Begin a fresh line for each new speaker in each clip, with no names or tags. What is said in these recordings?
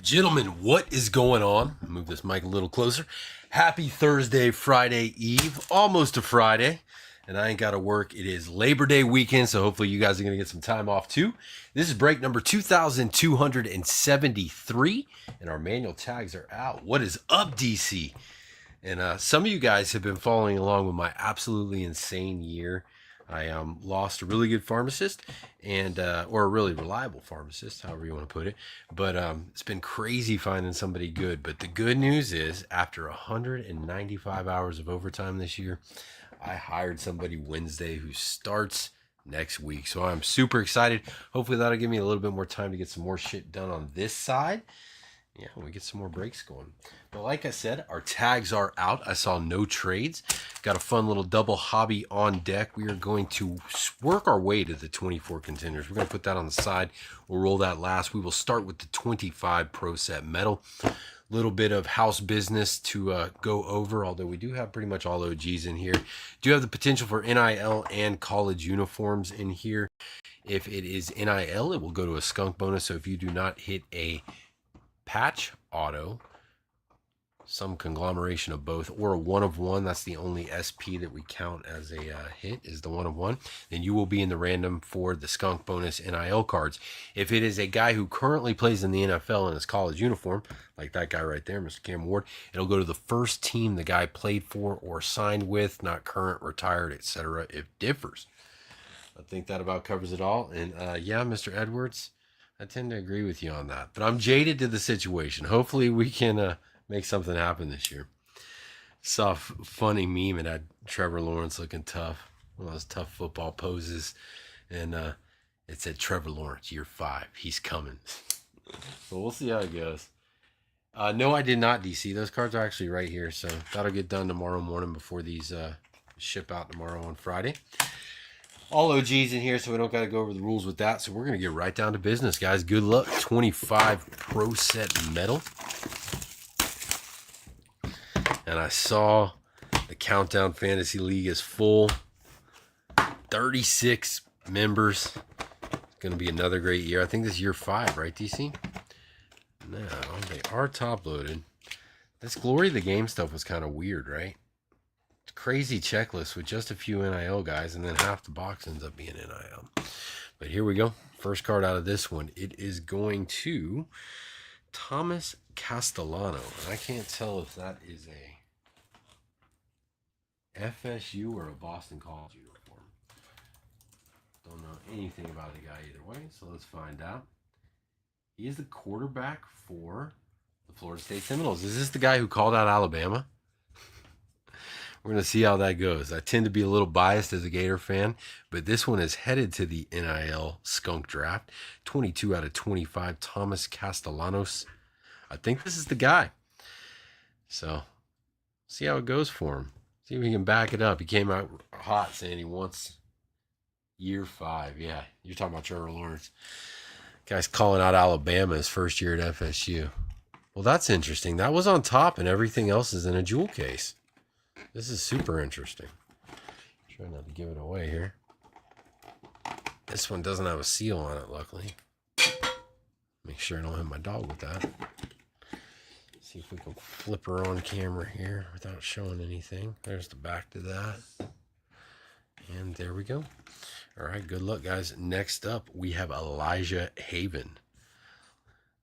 Gentlemen, what is going on? Move this mic a little closer. Happy Thursday, Friday Eve, almost a Friday, and I ain't got to work. It is Labor Day weekend, so hopefully you guys are going to get some time off too. This is break number 2273, and our manual tags are out. What is up, DC? And some of you guys have been following along with my absolutely insane year. I lost a really good pharmacist and or a really reliable pharmacist, however you want to put it. But it's been crazy finding somebody good. But the good news is, after 195 hours of overtime this year, I hired somebody Wednesday who starts next week. So I'm super excited. Hopefully that'll give me a little bit more time to get some more shit done on this side. Yeah, we get some more breaks going. But like I said, our tags are out. I saw no trades. Got a fun little double hobby on deck. We are going to work our way to the 24 contenders. We're going to put that on the side. We'll roll that last. We will start with the 25 Pro Set Metal. Little bit of house business to go over, although we do have pretty much all OGs in here. Do have the potential for NIL and college uniforms in here. If it is NIL, it will go to a skunk bonus. So if you do not hit a patch auto, some conglomeration of both, or a 1 of 1, that's the only SP that we count as a hit, is the 1 of 1, then you will be in the random for the skunk bonus NIL cards. If it is a guy who currently plays in the NFL in his college uniform, like that guy right there, Mr. Cam Ward, it'll go to the first team the guy played for or signed with, not current, retired, etc. It differs. I think that about covers it all. And yeah, Mr. Edwards, I tend to agree with you on that, but I'm jaded to the situation. Hopefully we can make something happen this year. Saw a funny meme. It had Trevor Lawrence looking tough, one of those tough football poses, and it said Trevor Lawrence, year 5, he's coming. So we'll see how it goes. No, I did not, DC. Those cards are actually right here, so that'll get done tomorrow morning before these ship out tomorrow on Friday. All OGs in here, so we don't got to go over the rules with that. So we're going to get right down to business, guys. Good luck. 25 Pro Set Metal. And I saw the Countdown Fantasy League is full. 36 members. It's going to be another great year. I think this is year 5, right, DC? No, they are top loaded. This Glory of the Game stuff was kind of weird, right? Crazy checklist with just a few NIL guys, and then half the box ends up being NIL. But here we go. First card out of this one. It is going to Thomas Castellano. And I can't tell if that is a FSU or a Boston College uniform. Don't know anything about the guy either way, so let's find out. He is the quarterback for the Florida State Seminoles. Is this the guy who called out Alabama? We're going to see how that goes. I tend to be a little biased as a Gator fan, but this one is headed to the NIL skunk draft. 22 out of 25, Thomas Castellanos. I think this is the guy. So, see how it goes for him. See if we can back it up. He came out hot saying he wants year 5. Yeah, you're talking about Trevor Lawrence. Guy's calling out Alabama his first year at FSU. Well, that's interesting. That was on top, and everything else is in a jewel case. This is super interesting. Try not to give it away here. This one doesn't have a seal on it, luckily. Make sure I don't hit my dog with that. See if we can flip her on camera here without showing anything. There's the back to that. And there we go. All right, good luck, guys. Next up, we have Elijah Haven.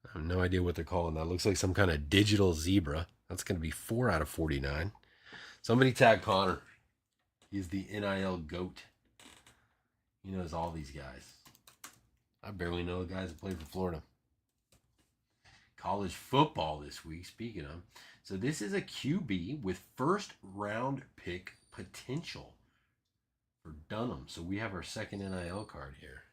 I have no idea what they're calling that. Looks like some kind of digital zebra. That's going to be 4 out of 49. Somebody tag Connor. He's the NIL GOAT. He knows all these guys. I barely know the guys that play for Florida. College football this week, speaking of. So this is a QB with first round pick potential for Dunham. So we have our second NIL card here.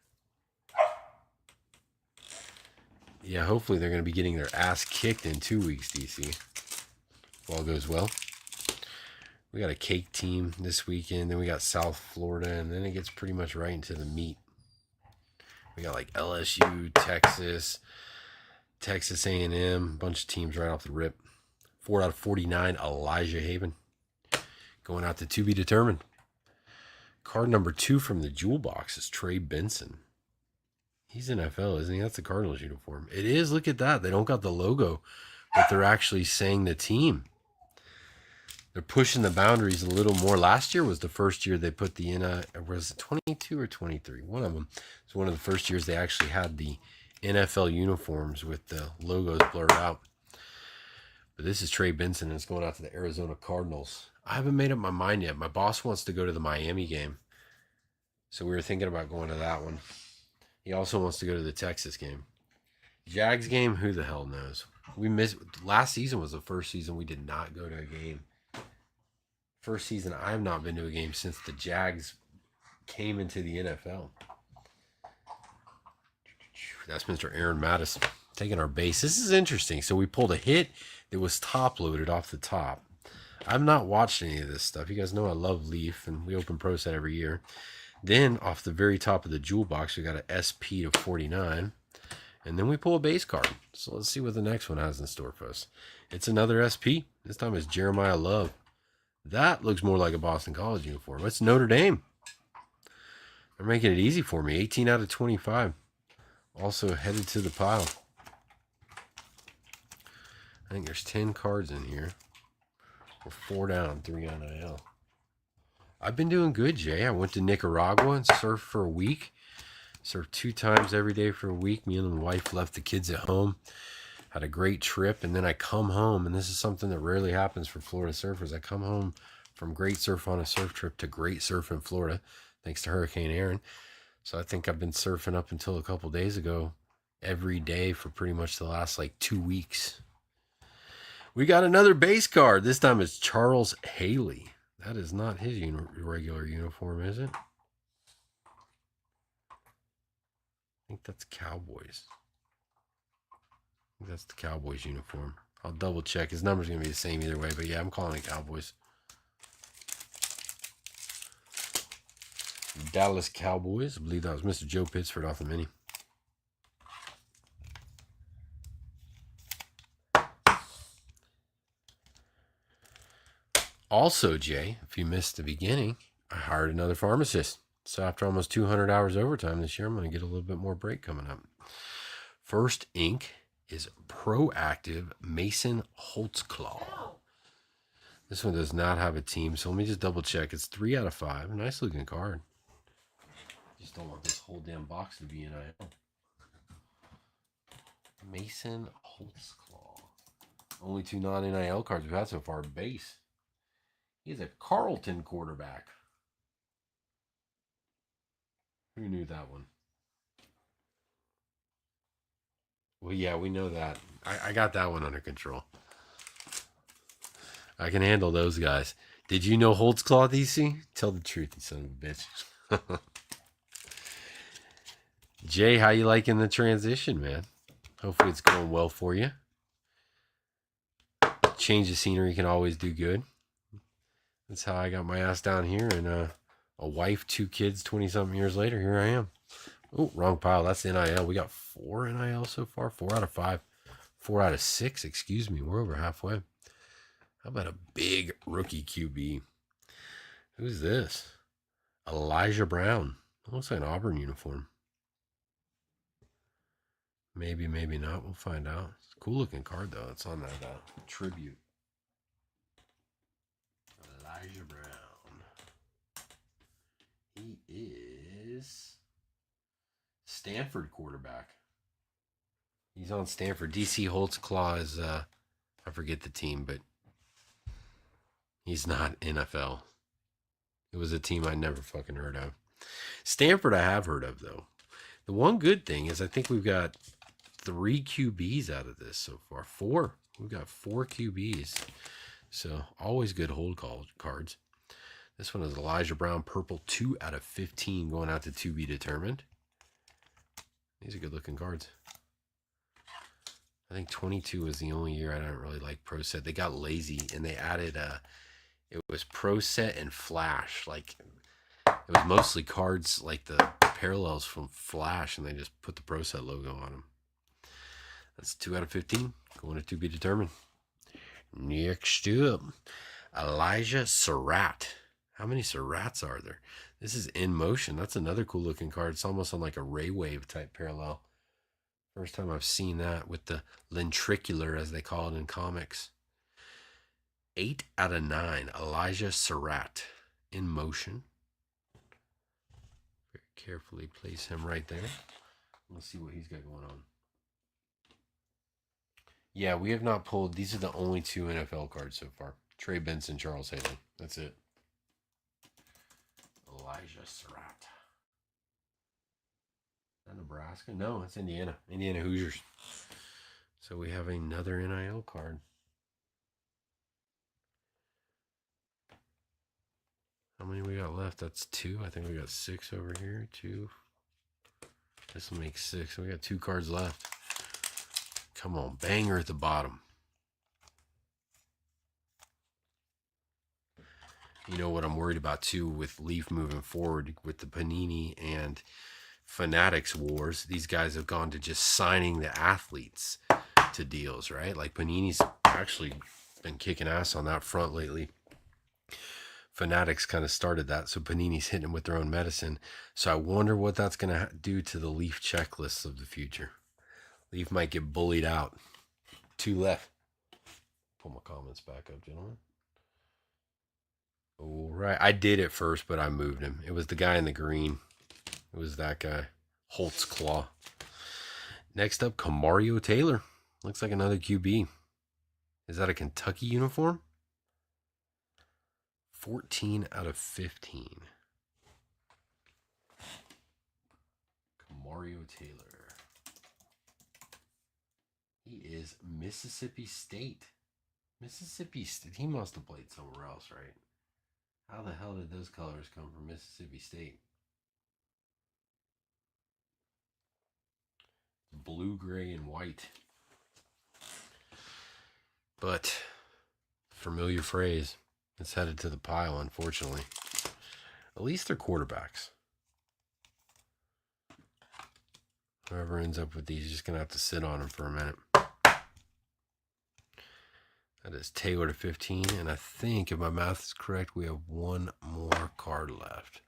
Yeah, hopefully they're going to be getting their ass kicked in 2 weeks, DC. If all goes well. We got a cake team this weekend. Then we got South Florida. And then it gets pretty much right into the meat. We got like LSU, Texas, Texas A&M. A bunch of teams right off the rip. 4 out of 49, Elijah Haven. Going out to be determined. Card number 2 from the jewel box is Trey Benson. He's NFL, isn't he? That's the Cardinals uniform. It is. Look at that. They don't got the logo, but they're actually saying the team. They're pushing the boundaries a little more. Last year was the first year they put the was it 22 or 23? One of them. It's one of the first years they actually had the NFL uniforms with the logos blurred out. But this is Trey Benson, and it's going out to the Arizona Cardinals. I haven't made up my mind yet. My boss wants to go to the Miami game, so we were thinking about going to that one. He also wants to go to the Texas game. Jags game, who the hell knows? We missed. Last season was the first season we did not go to a game. First season I have not been to a game since the Jags came into the NFL. That's Mr. Aaron Mattis taking our base. This is interesting. So we pulled a hit that was top loaded off the top. I've not watched any of this stuff. You guys know I love Leaf, and we open Pro Set every year. Then off the very top of the jewel box, we got an SP to 49. And then we pull a base card. So let's see what the next one has in store for us. It's another SP. This time it's Jeremiah Love. That looks more like a Boston College uniform. It's Notre Dame. They're making it easy for me. 18 out of 25. Also headed to the pile. I think there's 10 cards in here. We're 4 down, 3 on IL. I've been doing good, Jay. I went to Nicaragua and surfed for a week. Surfed 2 times every day for a week. Me and my wife left the kids at home. Had a great trip, and then I come home, and this is something that rarely happens for Florida surfers. I come home from great surf on a surf trip to great surf in Florida, thanks to Hurricane Aaron. So I think I've been surfing up until a couple days ago every day for pretty much the last 2 weeks. We got another base card. This time it's Charles Haley. That is not his regular uniform, is it? I think that's Cowboys. I think that's the Cowboys uniform. I'll double check. His number's going to be the same either way, but yeah, I'm calling it Cowboys. Dallas Cowboys. I believe that was Mr. Joe Pittsford off the mini. Also, Jay, if you missed the beginning, I hired another pharmacist. So after almost 200 hours overtime this year, I'm going to get a little bit more break coming up. First ink is Proactive Mason Holtzclaw. This one does not have a team, so let me just double check. It's 3 out of 5. Nice looking card. Just don't want this whole damn box to be NIL. Mason Holtzclaw. Only 2 non-NIL cards we've had so far. Base. He's a Carlton quarterback. Who knew that one? Well, yeah, we know that. I got that one under control. I can handle those guys. Did you know Holtzclaw, DC? Tell the truth, you son of a bitch. Jay, how you liking the transition, man? Hopefully it's going well for you. Change of scenery can always do good. That's how I got my ass down here, and a wife, 2 kids, 20-something years later, here I am. Oh, wrong pile. That's NIL. We got 4 NIL so far. 4 out of 5. 4 out of 6, excuse me. We're over halfway. How about a big rookie QB? Who's this? Elijah Brown. Looks like an Auburn uniform. Maybe, maybe not. We'll find out. It's a cool looking card, though. It's on that tribute. Elijah Brown. He is Stanford quarterback. He's on Stanford. DC Holtzclaw is, I forget the team, but he's not NFL. It was a team I never fucking heard of. Stanford I have heard of, though. The one good thing is I think we've got 3 QBs out of this so far. 4. We've got 4 QBs. So always good hold call cards. This one is Elijah Brown, purple, 2 out of 15, going out to be determined. These are good looking cards. I think 22 was the only year I didn't really like Pro Set. They got lazy and they added it was Pro Set and Flash. Like it was mostly cards like the parallels from Flash, and they just put the Pro Set logo on them. That's 2 out of 15, going to be determined. Next up, Elijah Surratt. How many Surrats are there? This is In Motion. That's another cool looking card. It's almost on like a Ray Wave type parallel. First time I've seen that with the lentricular, as they call it in comics. 8 out of 9. Elijah Surratt. In Motion. Very carefully place him right there. Let's see what he's got going on. Yeah, we have not pulled. These are the only 2 NFL cards so far. Trey Benson, Charles Haley. That's it. Elijah Surratt. Is that Nebraska? No, it's Indiana. Indiana Hoosiers. So we have another NIL card. How many we got left? That's 2. I think we got 6 over here. 2. This will make 6. We got 2 cards left. Come on, banger at the bottom. You know what I'm worried about too with Leaf moving forward with the Panini and Fanatics wars. These guys have gone to just signing the athletes to deals, right? Like Panini's actually been kicking ass on that front lately. Fanatics kind of started that, so Panini's hitting them with their own medicine. So I wonder what that's going to do to the Leaf checklists of the future. Leaf might get bullied out. 2 left. Pull my comments back up, gentlemen. All right. I did it first, but I moved him. It was the guy in the green. It was that guy. Holtz Claw. Next up, Kamario Taylor. Looks like another QB. Is that a Kentucky uniform? 14 out of 15. Kamario Taylor. He is Mississippi State. Mississippi State. He must have played somewhere else, right? How the hell did those colors come from Mississippi State? Blue, gray, and white. But, familiar phrase. It's headed to the pile, unfortunately. At least they're quarterbacks. Whoever ends up with these is just going to have to sit on them for a minute. That is Taylor to 15. And I think, if my math is correct, we have 1 more card left.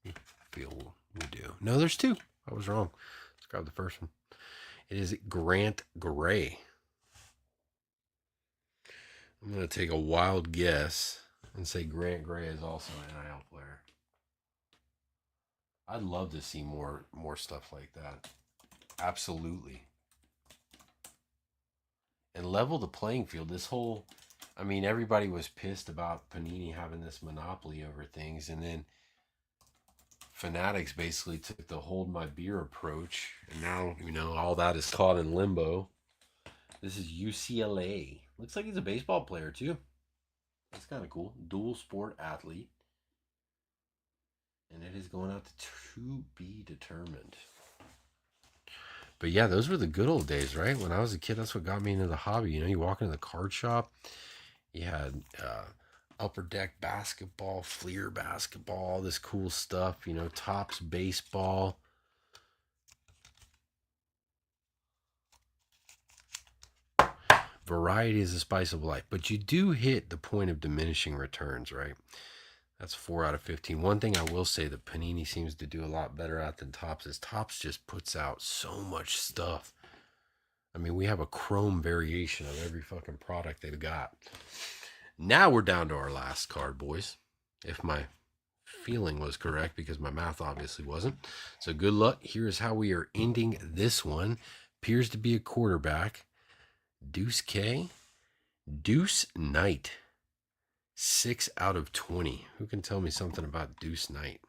I feel we do. No, there's 2. I was wrong. Let's grab the first one. It is Grant Gray. I'm going to take a wild guess and say Grant Gray is also an NIL player. I'd love to see more stuff like that. Absolutely. And level the playing field. This whole, I mean, everybody was pissed about Panini having this monopoly over things, and then Fanatics basically took the hold my beer approach, and now, you know, all that is caught in limbo. This is UCLA. Looks like he's a baseball player too. That's kind of cool. Dual sport athlete. And it is going out to be determined. But yeah, those were the good old days, right? When I was a kid, that's what got me into the hobby. You know, you walk into the card shop, you had upper deck basketball, Fleer basketball, all this cool stuff, you know, Topps baseball. Variety is the spice of life, but you do hit the point of diminishing returns, right? That's 4 out of 15. One thing I will say that Panini seems to do a lot better at than Topps is Topps just puts out so much stuff. I mean, we have a chrome variation of every fucking product they've got. Now we're down to our last card, boys. If my feeling was correct, because my math obviously wasn't. So good luck. Here is how we are ending this one. Appears to be a quarterback. Deuce K. Deuce Knight. 6 out of 20. Who can tell me something about Deuce Knight?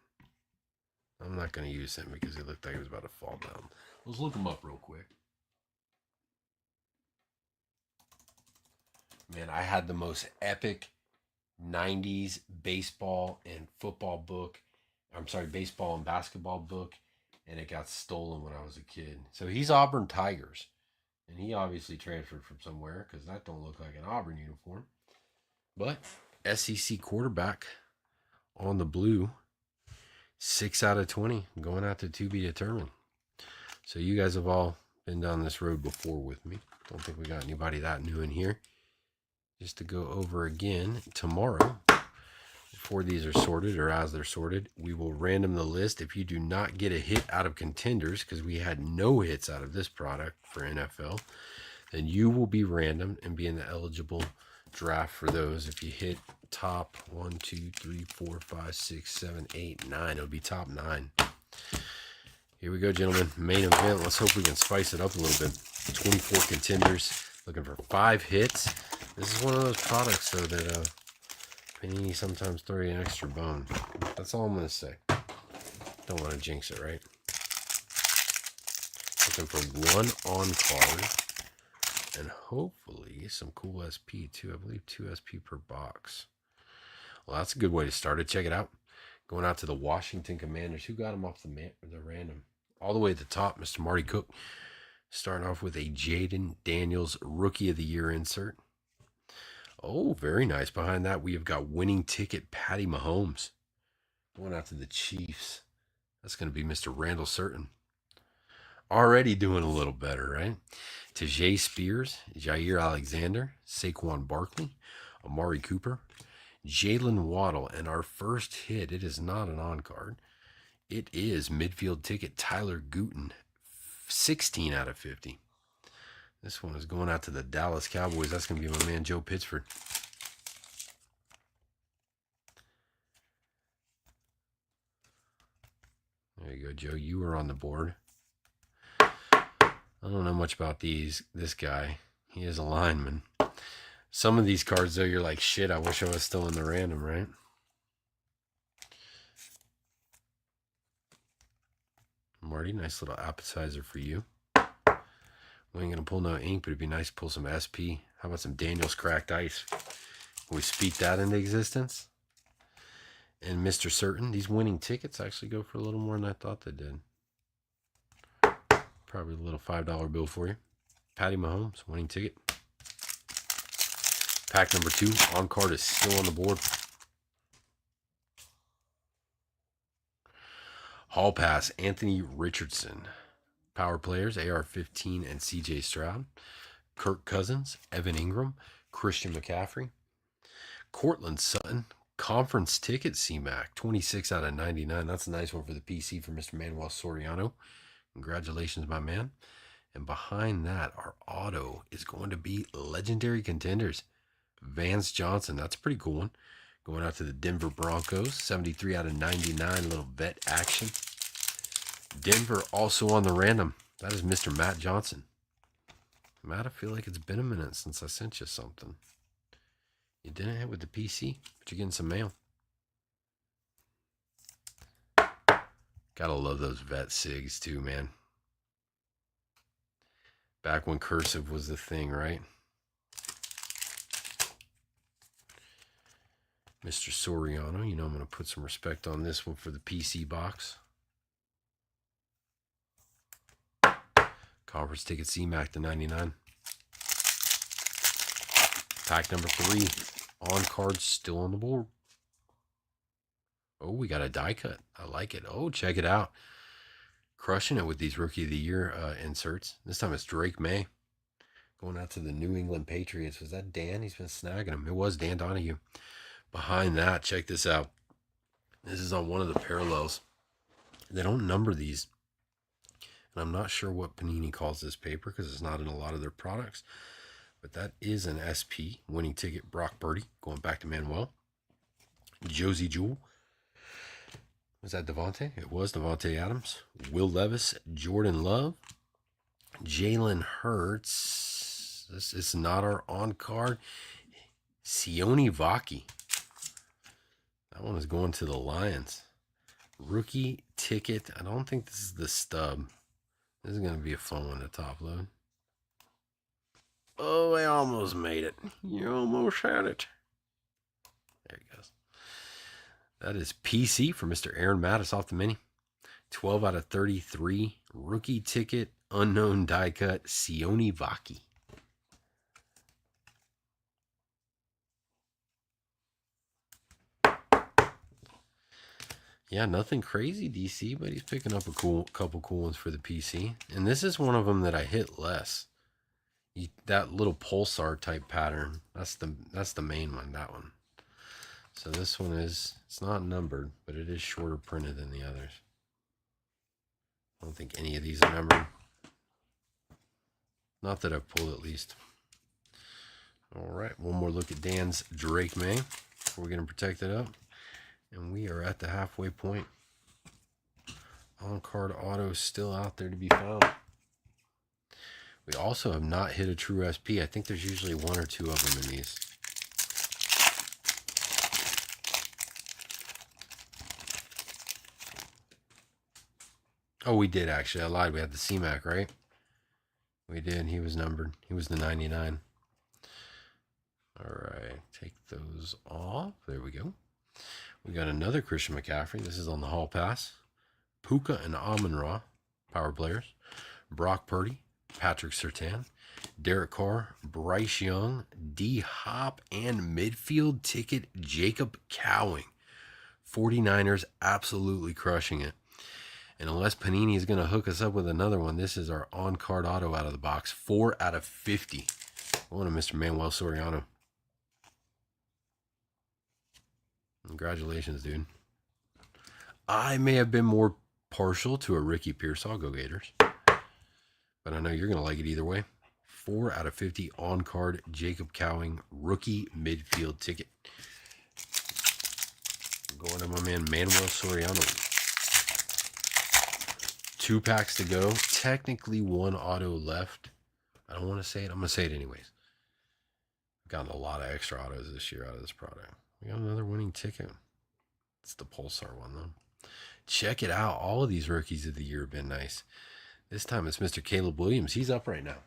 I'm not going to use him because he looked like he was about to fall down. Let's look him up real quick. Man, I had the most epic 90s baseball and football book. I'm sorry, baseball and basketball book. And it got stolen when I was a kid. So he's Auburn Tigers. And he obviously transferred from somewhere because that don't look like an Auburn uniform. But SEC quarterback on the blue. 6 out of 20. Going out to be determined. So you guys have all been down this road before with me. Don't think we got anybody that new in here. Just to go over again tomorrow. before these are sorted or as they're sorted, we will random the list. If you do not get a hit out of Contenders, because we had no hits out of this product for NFL, then you will be random and be in the eligible draft for those. If you hit top 1, 2, 3, 4, 5, 6, 7, 8, 9, it'll be top 9. Here we go, gentlemen. Main event. Let's hope we can spice it up a little bit. 24 Contenders, looking for 5 hits. This is one of those products, though, that Panini sometimes throw you an extra bone. That's all I'm going to say. Don't want to jinx it, right? Looking for 1 on card. And hopefully some cool SP, too. I believe 2 SP per box. Well, that's a good way to start it. Check it out. Going out to the Washington Commanders. Who got them off the random? All the way at the top, Mr. Marty Cook. Starting off with a Jaden Daniels Rookie of the Year insert. Oh, very nice. Behind that, we have got winning ticket Patty Mahomes. Going out to the Chiefs. That's going to be Mr. Randall Certain. Already doing a little better, right? Tajay Spears, Jair Alexander, Saquon Barkley, Amari Cooper, Jalen Waddle, and our first hit, it is not an on-card. It is midfield ticket Tyler Gooten, 16 out of 50. This one is going out to the Dallas Cowboys. That's going to be my man Joe Pittsford. There you go, Joe. You were on the board. I don't know much about this guy. He is a lineman. Some of these cards, though, you're like, shit, I wish I was still in the random, right? Marty, nice little appetizer for you. We ain't going to pull no ink, but it'd be nice to pull some SP. How about some Daniels Cracked Ice? Can we speak that into existence? And Mr. Certain, these winning tickets actually go for a little more than I thought they did. Probably a little $5 bill for you. Patty Mahomes, winning ticket. Pack number 2, on card is still on the board. Hall Pass, Anthony Richardson. Power players, AR-15 and CJ Stroud. Kirk Cousins, Evan Ingram, Christian McCaffrey. Cortland Sutton, conference ticket C-Mac, 26 out of 99. That's a nice one for the PC for Mr. Manuel Soriano. Congratulations, my man. And behind that, our auto is going to be Legendary Contenders. Vance Johnson, that's a pretty cool one. Going out to the Denver Broncos, 73 out of 99, little vet action. Denver also on the random. That is Mr. Matt Johnson. Matt, I feel like it's been a minute since I sent you something. You didn't hit with the PC, but you're getting some mail. Gotta love those vet SIGs too, man. Back when cursive was the thing, right? Mr. Soriano, you know I'm going to put some respect on this one for the PC box. Conference ticket C-Mac to 99. Pack number 3. On card still on the board. Oh, we got a die cut. I like it. Oh, check it out. Crushing it with these Rookie of the Year inserts. This time it's Drake May. Going out to the New England Patriots. Was that Dan? He's been snagging them. It was Dan Donahue. Behind that, check this out. This is on one of the parallels. They don't number these. And I'm not sure what Panini calls this paper because it's not in a lot of their products. But that is an SP. Winning ticket, Brock Purdy. Going back to Manuel. Josie Jewell. Was that Devontae? It was Devontae Adams. Will Levis. Jordan Love. Jalen Hurts. This is not our on card. Sione Vaki. That one is going to the Lions. Rookie ticket. I don't think this is the stub. This is going to be a fun one to top load. Oh, I almost made it. You almost had it. There he goes. That is PC for Mr. Aaron Mattis off the mini. 12 out of 33. Rookie ticket. Unknown die cut. Sione Vaki. Yeah, nothing crazy, DC, but he's picking up a couple cool ones for the PC. And this is one of them that I hit less. That little pulsar type pattern. That's the main one, that one. So this one is, it's not numbered, but it is shorter printed than the others. I don't think any of these are numbered. Not that I've pulled, at least. All right, one more look at Dan's Drake May. We're going to protect it up. And we are at the halfway point. On-card auto still out there to be found. We also have not hit a true SP. I think there's usually one or two of them in these. Oh, we did actually. I lied. We had the C-Mac, right? We did. He was numbered. He was the 99. All right. Take those off. There we go. We got another Christian McCaffrey. This is on the Hall Pass. Puka and Amon-Ra, power players. Brock Purdy, Patrick Surtain, Derek Carr, Bryce Young, D-Hop, and midfield ticket Jacob Cowing. 49ers absolutely crushing it. And unless Panini is going to hook us up with another one, this is our on-card auto out of the box. 4 out of 50. Going to Mr. Manuel Soriano. Congratulations, dude. I may have been more partial to a Ricky Pierce. I'll go Gators. But I know you're going to like it either way. 4 out of 50 on-card Jacob Cowing rookie midfield ticket. Going to my man Manuel Soriano. 2 packs to go. Technically 1 auto left. I don't want to say it. I'm going to say it anyways. I've gotten a lot of extra autos this year out of this product. We got another winning ticket. It's the Pulsar one, though. Check it out. All of these rookies of the year have been nice. This time it's Mr. Caleb Williams. He's up right now.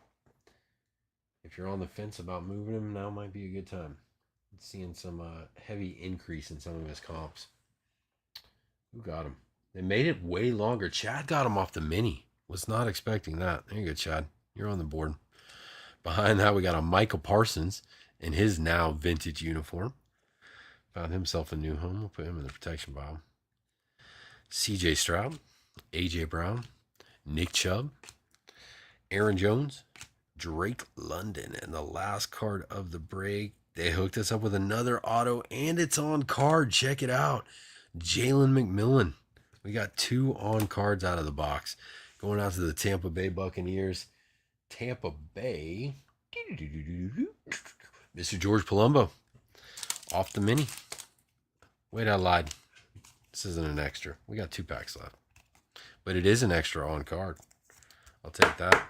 If you're on the fence about moving him, now might be a good time. Seeing some heavy increase in some of his comps. Who got him? They made it way longer. Chad got him off the mini. Was not expecting that. There you go, Chad. You're on the board. Behind that, we got a Michael Parsons in his now vintage uniform. Found himself a new home. We'll put him in the protection pile. C.J. Stroud, A.J. Brown, Nick Chubb, Aaron Jones, Drake London, and the last card of the break. They hooked us up with another auto, and it's on card. Check it out. Jalen McMillan. We got 2 on cards out of the box. Going out to the Tampa Bay Buccaneers. Tampa Bay. Mr. George Palumbo. Off the mini. Wait, I lied. This isn't an extra. We got 2 packs left. But it is an extra on card. I'll take that.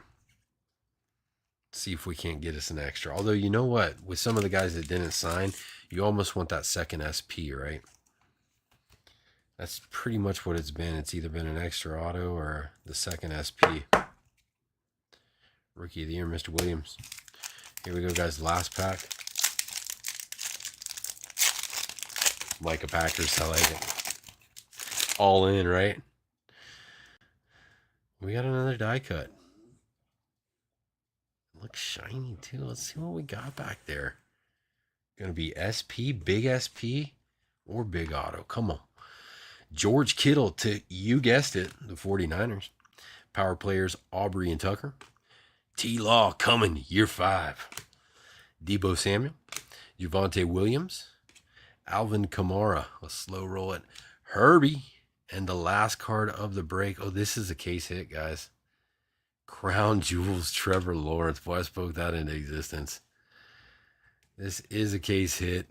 See if we can't get us an extra. Although, you know what? With some of the guys that didn't sign, you almost want that second SP, right? That's pretty much what it's been. It's either been an extra auto or the second SP. Rookie of the year, Mr. Williams. Here we go, guys. Last pack. Micah Packers. I like it. All in, right? We got another die cut. Looks shiny, too. Let's see what we got back there. Going to be SP, big SP, or big auto. Come on. George Kittle to, you guessed it, the 49ers. Power players Aubrey and Tucker. T-Law coming, year 5. Debo Samuel. Javonte Williams. Alvin Kamara. A slow roll it. Herbie. And the last card of the break. Oh, this is a case hit, guys. Crown Jewels, Trevor Lawrence. Boy, I spoke that into existence. This is a case hit.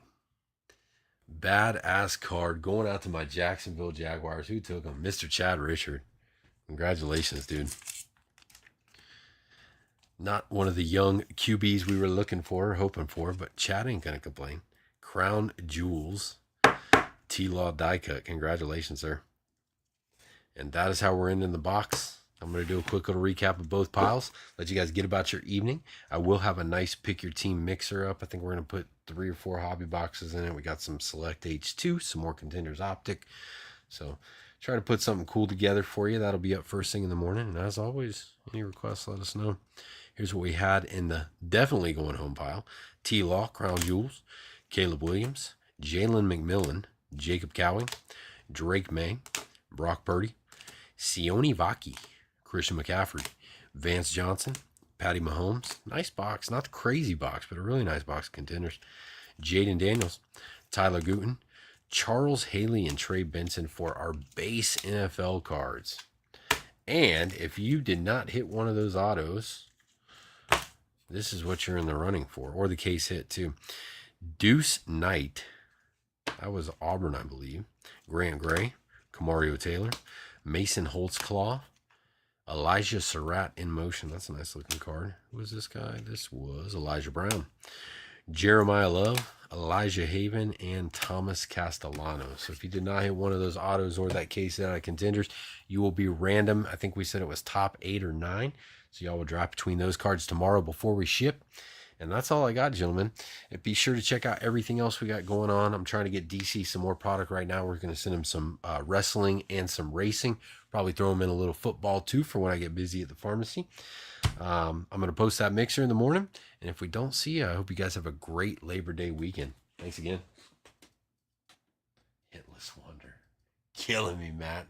Badass card going out to my Jacksonville Jaguars. Who took him? Mr. Chad Richard. Congratulations, dude. Not one of the young QBs we were looking for or hoping for, but Chad ain't going to complain. Crown Jewels. T-Law die cut. Congratulations, sir. And that is how we're ending the box. I'm going to do a quick little recap of both piles. Let you guys get about your evening. I will have a nice pick your team mixer up. I think we're going to put 3 or 4 hobby boxes in it. We got some Select H2, some more Contenders Optic. So try to put something cool together for you. That'll be up first thing in the morning. And as always, any requests, let us know. Here's what we had in the definitely going home pile. T-Law, Crown Jewels, Caleb Williams, Jalen McMillan, Jacob Cowing, Drake May, Brock Purdy, Sione Vaki, Christian McCaffrey, Vance Johnson, Patty Mahomes. Nice box. Not the crazy box, but a really nice box of Contenders. Jaden Daniels, Tyler Gooten, Charles Haley and Trey Benson for our base NFL cards. And if you did not hit one of those autos, this is what you're in the running for, or the case hit too. Deuce Knight, that was Auburn, I believe. Grant Gray, Kamario Taylor, Mason Holtzclaw, Elijah Surratt in motion. That's a nice looking card. Who was this guy? This was Elijah Brown. Jeremiah Love, Elijah Haven, and Thomas Castellano. So if you did not hit one of those autos or that case out of Contenders, you will be random. I think we said it was top 8 or 9. So y'all will drop between those cards tomorrow before we ship. And that's all I got, gentlemen. And be sure to check out everything else we got going on. I'm trying to get DC some more product right now. We're going to send him some wrestling and some racing. Probably throw him in a little football too for when I get busy at the pharmacy. I'm going to post that mixer in the morning. And if we don't see you, I hope you guys have a great Labor Day weekend. Thanks again. Hitless Wonder. Killing me, Matt.